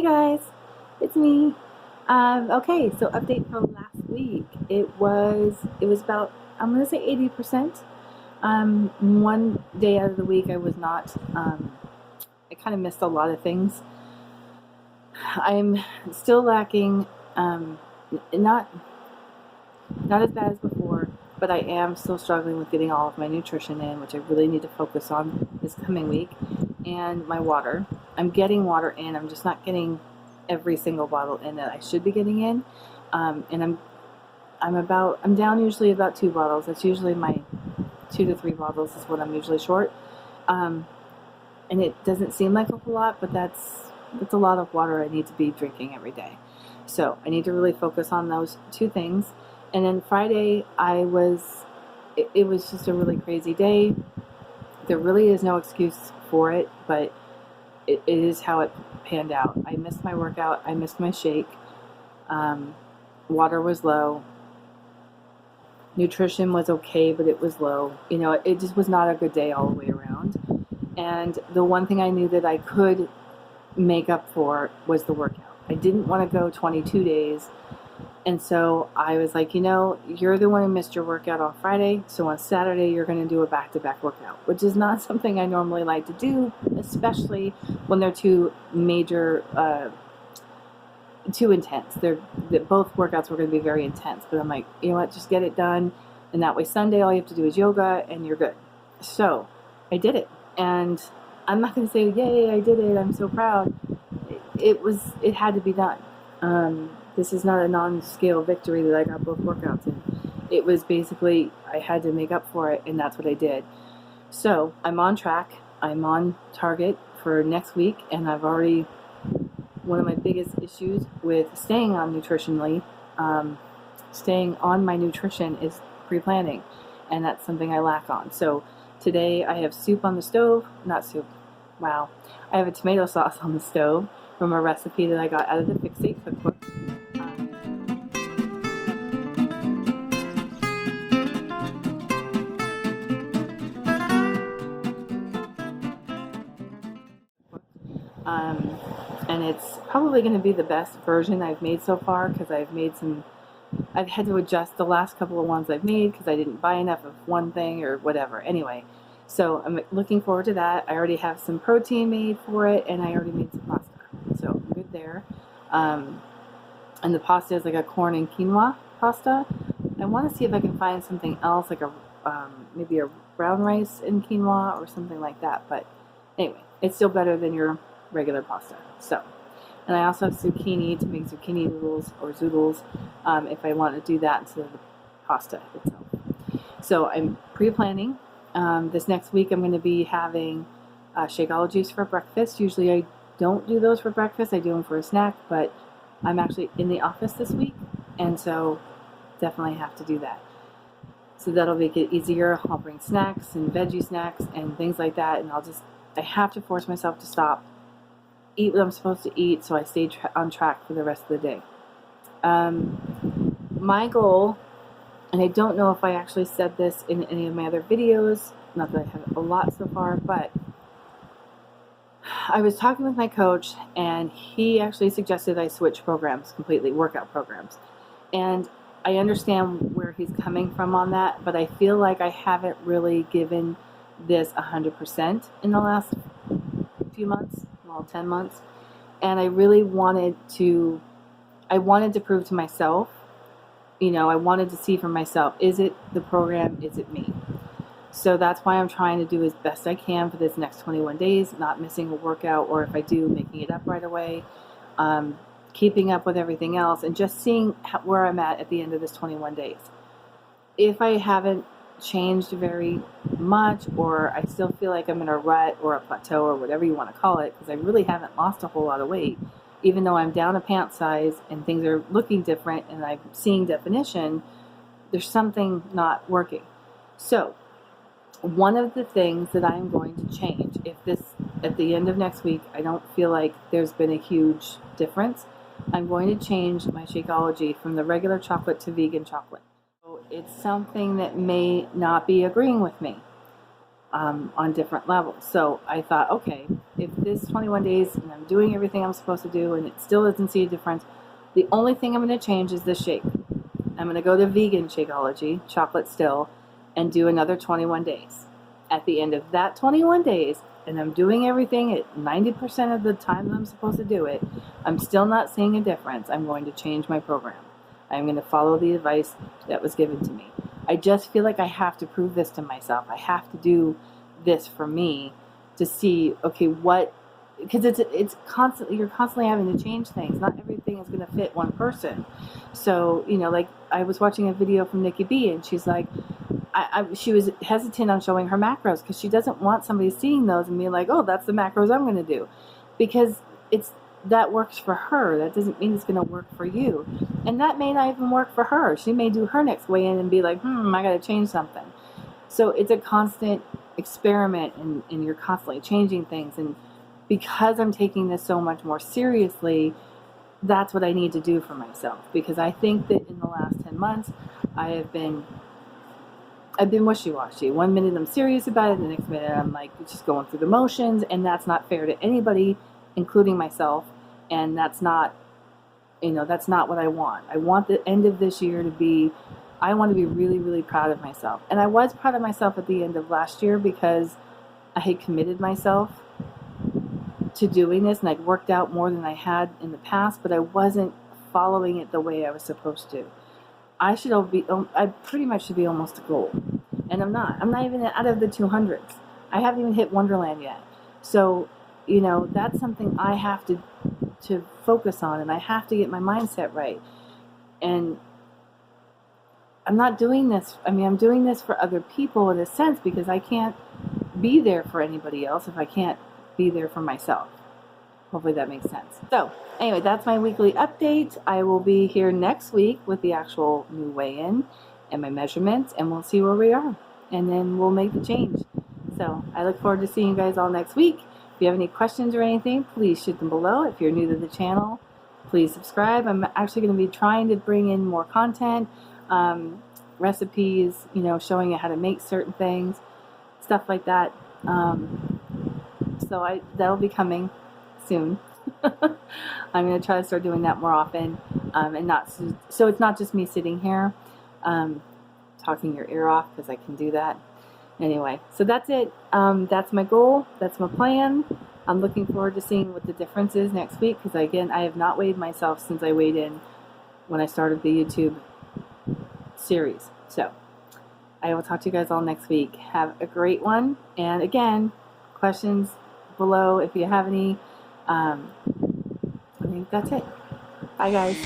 Hey guys, it's me. Okay, so update from last week. It was about, I'm gonna say 80%. One day out of the week I was not. I kind of missed a lot of things. I'm still lacking. Not as bad as before, but I am still struggling with getting all of my nutrition in, which I really need to focus on this coming week. And my water. I'm getting water in. I'm just not getting every single bottle in that I should be getting in. And I'm down usually about 2 bottles. That's usually my 2 to 3 bottles is what I'm usually short. Um, and it doesn't seem like a whole lot, but that's a lot of water I need to be drinking every day. So I need to really focus on those two things. And then Friday, it was just a really crazy day. There really is no excuse for it, but it is how it panned out. I missed my workout. I missed my shake. Water was low. Nutrition was okay, but it was low. It just was not a good day all the way around. And the one thing I knew that I could make up for was the workout. I didn't want to go 22 days. And so I was like, you're the one who missed your workout on Friday, so on Saturday you're going to do a back-to-back workout, which is not something I normally like to do, especially when they're too major, too intense. Both workouts were going to be very intense, but I'm like, you know what, just get it done, and that way Sunday all you have to do is yoga, and you're good. So I did it, and I'm not going to say, yay, I did it, I'm so proud. It had to be done. This is not a non-scale victory that I got both workouts in. It was basically, I had to make up for it, and that's what I did. So I'm on track. I'm on target for next week, and one of my biggest issues with staying on my nutrition is pre-planning, and that's something I lack on. So today I have soup on the stove, not soup, wow. I have a tomato sauce on the stove from a recipe that I got out of the Fixate cookbook. And it's probably going to be the best version I've made so far because I've had to adjust the last couple of ones I've made because I didn't buy enough of one thing or whatever. Anyway, so I'm looking forward to that. I already have some protein made for it, and I already made some pasta. So I'm good there. And the pasta is like a corn and quinoa pasta. I want to see if I can find something else, like maybe a brown rice and quinoa or something like that. But anyway, it's still better than your regular pasta. So, and I also have zucchini to make zucchini noodles or zoodles if I want to do that instead of the pasta itself. So I'm pre-planning. This next week I'm going to be having Shakeologies for breakfast. Usually I don't do those for breakfast. I do them for a snack, but I'm actually in the office this week, and so definitely have to do that. So that'll make it easier. I'll bring snacks and veggie snacks and things like that, and I have to force myself to stop, eat what I'm supposed to eat, so I stay on track for the rest of the day. My goal, and I don't know if I actually said this in any of my other videos, not that I have a lot so far, but I was talking with my coach, and he actually suggested I switch programs completely, workout programs. And I understand where he's coming from on that, but I feel like I haven't really given this 100% in the last few months, 10 months. And I really wanted to prove to myself, I wanted to see for myself, is it the program, is it me? So that's why I'm trying to do as best I can for this next 21 days, not missing a workout, or if I do, making it up right away, keeping up with everything else, and just seeing where I'm at the end of this 21 days. If I haven't changed very much, or I still feel like I'm in a rut or a plateau or whatever you want to call it, because I really haven't lost a whole lot of weight, even though I'm down a pant size and things are looking different and I'm seeing definition, there's something not working. So one of the things that I'm going to change, at the end of next week, I don't feel like there's been a huge difference, I'm going to change my Shakeology from the regular chocolate to vegan chocolate. So it's something that may not be agreeing with me on different levels. So I thought, okay, if if this 21 days and I'm doing everything I'm supposed to do and it still doesn't see a difference, the only thing I'm going to change is this shake. I'm going to go to vegan Shakeology, chocolate still, and do another 21 days. At the end of that 21 days, and I'm doing everything at 90% of the time that I'm supposed to do it, I'm still not seeing a difference, I'm going to change my program. I'm going to follow the advice that was given to me. I just feel like I have to prove this to myself. I have to do this for me to see, okay, what, because it's constantly, you're constantly having to change things. Not everything is going to fit one person. So, you know, like I was watching a video from Nikki B, and she's like, she was hesitant on showing her macros because she doesn't want somebody seeing those and being like, oh, that's the macros I'm going to do, because that works for her. That doesn't mean it's going to work for you, and that may not even work for her. She may do her next weigh in and be like, I got to change something. So it's a constant experiment, and you're constantly changing things. And because I'm taking this so much more seriously, that's what I need to do for myself, because I think that in the last 10 months I've been wishy-washy. One minute I'm serious about it, the next minute I'm like just going through the motions, and that's not fair to anybody, including myself. And that's not, that's not what I want. I want the end of this year to be, I want to be really, really proud of myself. And I was proud of myself at the end of last year because I had committed myself to doing this, and I'd worked out more than I had in the past, but I wasn't following it the way I was supposed to. I pretty much should be almost a goal. And I'm not. I'm not even out of the 200s. I haven't even hit Wonderland yet. So, that's something I have to focus on, and I have to get my mindset right. And I'm not doing this. I'm doing this for other people in a sense, because I can't be there for anybody else if I can't be there for myself. Hopefully that makes sense. So anyway, that's my weekly update. I will be here next week with the actual new weigh-in and my measurements, and we'll see where we are, and then we'll make the change. So I look forward to seeing you guys all next week. If you have any questions or anything, please shoot them below. If you're new to the channel, please subscribe. I'm actually going to be trying to bring in more content, recipes, showing you how to make certain things, stuff like that. So that'll be coming soon. I'm going to try to start doing that more often, and not so it's not just me sitting here talking your ear off, because I can do that. Anyway, so that's it. That's my goal. That's my plan. I'm looking forward to seeing what the difference is next week, because again, I have not weighed myself since I weighed in when I started the YouTube series. So I will talk to you guys all next week. Have a great one. And again, questions below if you have any. I think that's it. Bye, guys.